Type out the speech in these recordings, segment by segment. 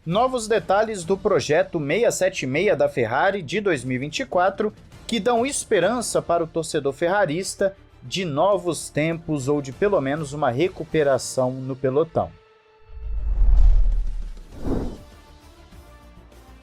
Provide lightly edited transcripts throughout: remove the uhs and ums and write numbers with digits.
Novos detalhes do projeto 676 da Ferrari de 2024 que dão esperança para o torcedor ferrarista de novos tempos ou de pelo menos uma recuperação no pelotão.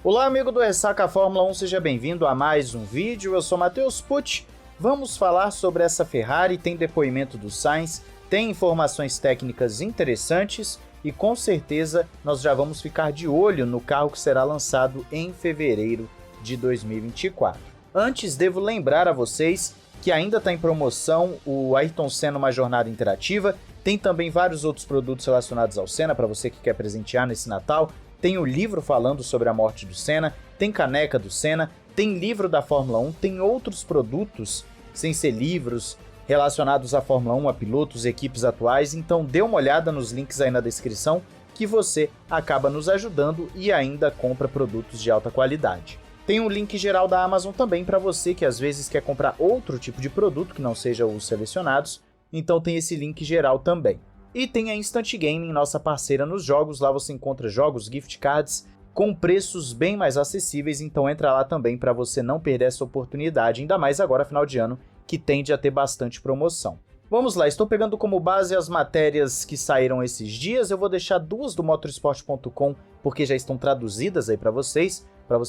Olá, amigo do Ressaca Fórmula 1, seja bem-vindo a mais um vídeo. Eu sou Matheus Pucci. Vamos falar sobre essa Ferrari, tem depoimento do Sainz, tem informações técnicas interessantes e com certeza nós já vamos ficar de olho no carro que será lançado em fevereiro de 2024. Antes, devo lembrar a vocês que ainda está em promoção o Ayrton Senna Uma Jornada Interativa, tem também vários outros produtos relacionados ao Senna para você que quer presentear nesse Natal, tem o livro falando sobre a morte do Senna, tem caneca do Senna, tem livro da Fórmula 1, tem outros produtos, sem ser livros, relacionados à Fórmula 1, a pilotos, equipes atuais, então dê uma olhada nos links aí na descrição que você acaba nos ajudando e ainda compra produtos de alta qualidade. Tem um link geral da Amazon também para você que às vezes quer comprar outro tipo de produto que não seja os selecionados, então tem esse link geral também. E tem a Instant Gaming, nossa parceira nos jogos, lá você encontra jogos, gift cards, com preços bem mais acessíveis, então entra lá também para você não perder essa oportunidade, ainda mais agora final de ano, que tende a ter bastante promoção. Vamos lá, estou pegando como base as matérias que saíram esses dias, eu vou deixar duas do motorsport.com porque já estão traduzidas aí para você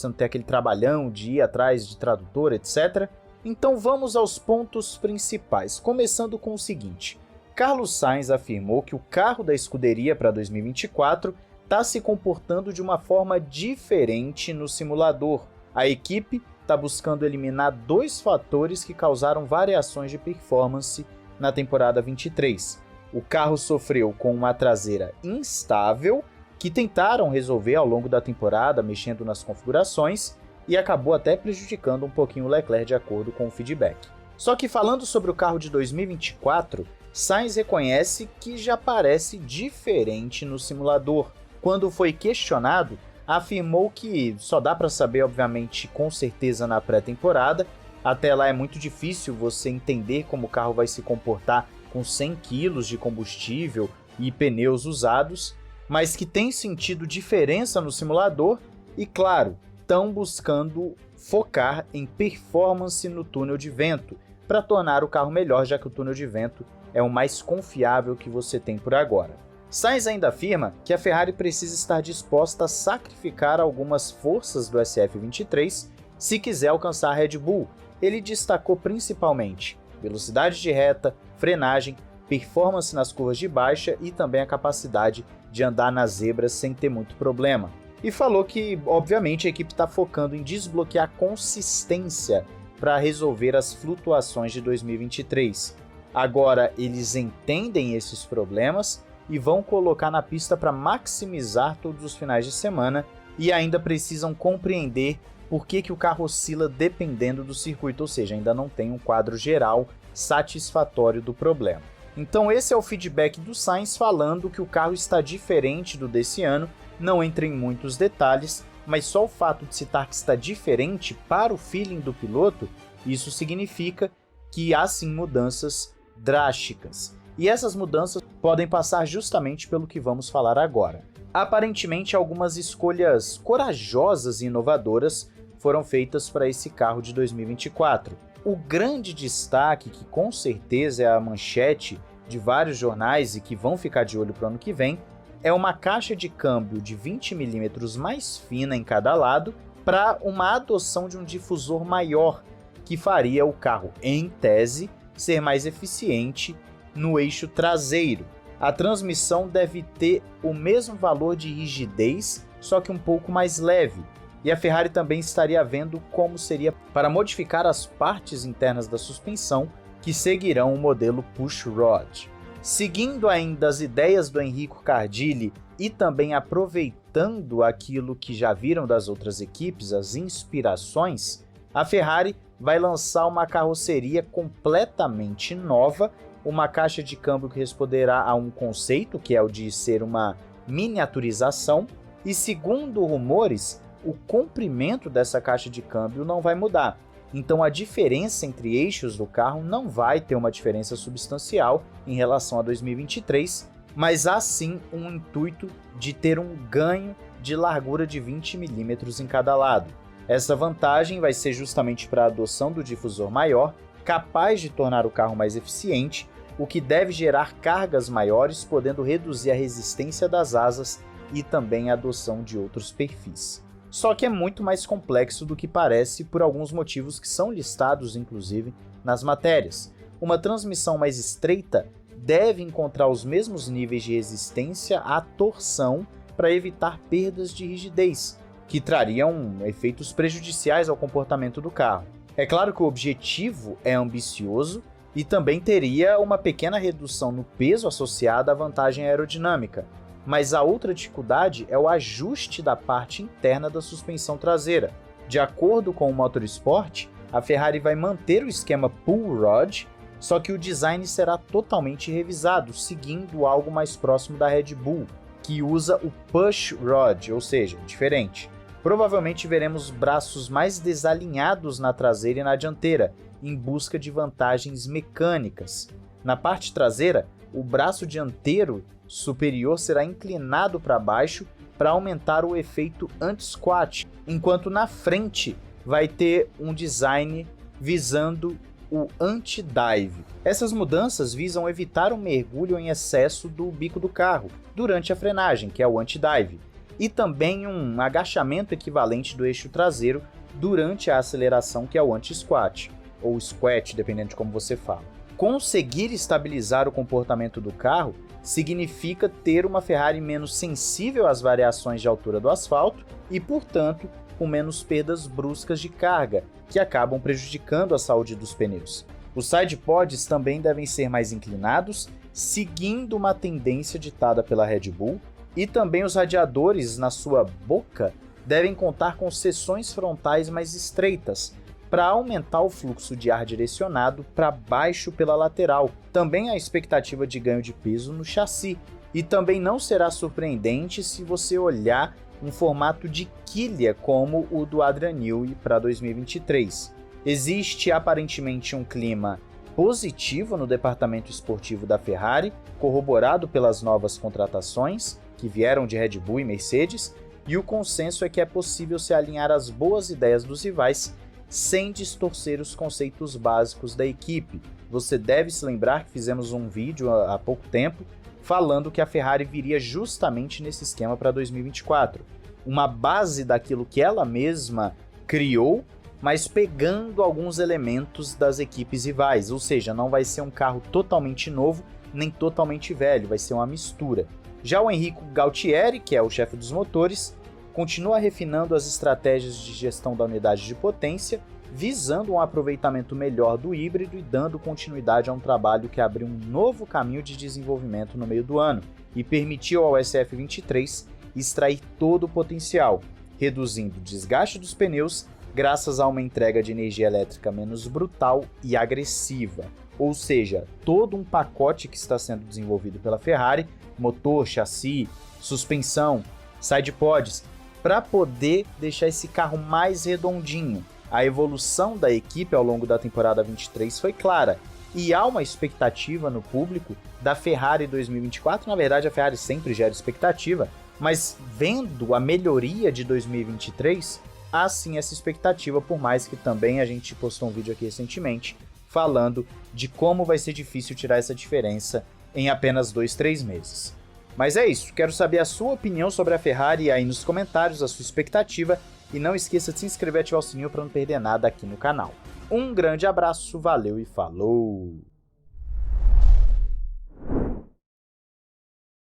não ter aquele trabalhão de ir atrás de tradutor, etc. Então vamos aos pontos principais, começando com o seguinte. Carlos Sainz afirmou que o carro da escuderia para 2024 está se comportando de uma forma diferente no simulador. A equipe está buscando eliminar dois fatores que causaram variações de performance na temporada 23. O carro sofreu com uma traseira instável, que tentaram resolver ao longo da temporada, mexendo nas configurações, e acabou até prejudicando um pouquinho o Leclerc de acordo com o feedback. Só que falando sobre o carro de 2024, Sainz reconhece que já parece diferente no simulador. Quando foi questionado, afirmou que só dá para saber, obviamente, com certeza na pré-temporada. Até lá é muito difícil você entender como o carro vai se comportar com 100 kg de combustível e pneus usados, mas que tem sentido diferença no simulador e, claro, estão buscando focar em performance no túnel de vento para tornar o carro melhor, já que o túnel de vento é o mais confiável que você tem por agora. Sainz ainda afirma que a Ferrari precisa estar disposta a sacrificar algumas forças do SF23 se quiser alcançar a Red Bull. Ele destacou principalmente velocidade de reta, frenagem, performance nas curvas de baixa e também a capacidade de andar nas zebras sem ter muito problema. E falou que, obviamente, a equipe está focando em desbloquear consistência para resolver as flutuações de 2023. Agora, eles entendem esses problemas e vão colocar na pista para maximizar todos os finais de semana e ainda precisam compreender por que o carro oscila dependendo do circuito, ou seja, ainda não tem um quadro geral satisfatório do problema. Então esse é o feedback do Sainz falando que o carro está diferente do desse ano, não entra em muitos detalhes, mas só o fato de citar que está diferente para o feeling do piloto, isso significa que há sim mudanças drásticas. E essas mudanças podem passar justamente pelo que vamos falar agora. Aparentemente, algumas escolhas corajosas e inovadoras foram feitas para esse carro de 2024. O grande destaque, que com certeza é a manchete de vários jornais e que vão ficar de olho para o ano que vem, é uma caixa de câmbio de 20 mm mais fina em cada lado para uma adoção de um difusor maior, que faria o carro, em tese, ser mais eficiente no eixo traseiro. A transmissão deve ter o mesmo valor de rigidez, só que um pouco mais leve. E a Ferrari também estaria vendo como seria para modificar as partes internas da suspensão, que seguirão o modelo Pushrod. Seguindo ainda as ideias do Enrico Cardilli e também aproveitando aquilo que já viram das outras equipes, as inspirações, a Ferrari vai lançar uma carroceria completamente nova, uma caixa de câmbio que responderá a um conceito, que é o de ser uma miniaturização, e segundo rumores, o comprimento dessa caixa de câmbio não vai mudar. Então a diferença entre eixos do carro não vai ter uma diferença substancial em relação a 2023, mas há sim um intuito de ter um ganho de largura de 20 mm em cada lado. Essa vantagem vai ser justamente para a adoção do difusor maior, capaz de tornar o carro mais eficiente, o que deve gerar cargas maiores, podendo reduzir a resistência das asas e também a adoção de outros perfis. Só que é muito mais complexo do que parece por alguns motivos que são listados, inclusive, nas matérias. Uma transmissão mais estreita deve encontrar os mesmos níveis de resistência à torção para evitar perdas de rigidez, que trariam efeitos prejudiciais ao comportamento do carro. É claro que o objetivo é ambicioso e também teria uma pequena redução no peso associada à vantagem aerodinâmica, mas a outra dificuldade é o ajuste da parte interna da suspensão traseira. De acordo com o Motorsport, a Ferrari vai manter o esquema pull rod, só que o design será totalmente revisado, seguindo algo mais próximo da Red Bull, que usa o push rod, ou seja, diferente. Provavelmente veremos braços mais desalinhados na traseira e na dianteira, em busca de vantagens mecânicas. Na parte traseira, o braço dianteiro superior será inclinado para baixo para aumentar o efeito anti-squat, enquanto na frente vai ter um design visando o anti-dive. Essas mudanças visam evitar um mergulho em excesso do bico do carro durante a frenagem, que é o anti-dive, e também um agachamento equivalente do eixo traseiro durante a aceleração, que é o anti-squat, ou squat, dependendo de como você fala. Conseguir estabilizar o comportamento do carro significa ter uma Ferrari menos sensível às variações de altura do asfalto e, portanto, com menos perdas bruscas de carga, que acabam prejudicando a saúde dos pneus. Os sidepods também devem ser mais inclinados, seguindo uma tendência ditada pela Red Bull, e também os radiadores na sua boca devem contar com seções frontais mais estreitas, para aumentar o fluxo de ar direcionado para baixo pela lateral. Também há expectativa de ganho de peso no chassi, e também não será surpreendente se você olhar um formato de quilha como o do Adrian Newey para 2023. Existe aparentemente um clima positivo no departamento esportivo da Ferrari, corroborado pelas novas contratações, que vieram de Red Bull e Mercedes, e o consenso é que é possível se alinhar às boas ideias dos rivais sem distorcer os conceitos básicos da equipe. Você deve se lembrar que fizemos um vídeo há pouco tempo falando que a Ferrari viria justamente nesse esquema para 2024. Uma base daquilo que ela mesma criou, mas pegando alguns elementos das equipes rivais, ou seja, não vai ser um carro totalmente novo, nem totalmente velho, vai ser uma mistura. Já o Enrico Galtieri, que é o chefe dos motores, continua refinando as estratégias de gestão da unidade de potência, visando um aproveitamento melhor do híbrido e dando continuidade a um trabalho que abriu um novo caminho de desenvolvimento no meio do ano e permitiu ao SF23 extrair todo o potencial, reduzindo o desgaste dos pneus graças a uma entrega de energia elétrica menos brutal e agressiva. Ou seja, todo um pacote que está sendo desenvolvido pela Ferrari, motor, chassi, suspensão, sidepods, para poder deixar esse carro mais redondinho. A evolução da equipe ao longo da temporada 23 foi clara, e há uma expectativa no público da Ferrari 2024, na verdade a Ferrari sempre gera expectativa, mas vendo a melhoria de 2023, há sim essa expectativa, por mais que também a gente postou um vídeo aqui recentemente, falando de como vai ser difícil tirar essa diferença em apenas 2-3 meses. Mas é isso, quero saber a sua opinião sobre a Ferrari aí nos comentários, a sua expectativa, e não esqueça de se inscrever e ativar o sininho para não perder nada aqui no canal. Um grande abraço, valeu e falou!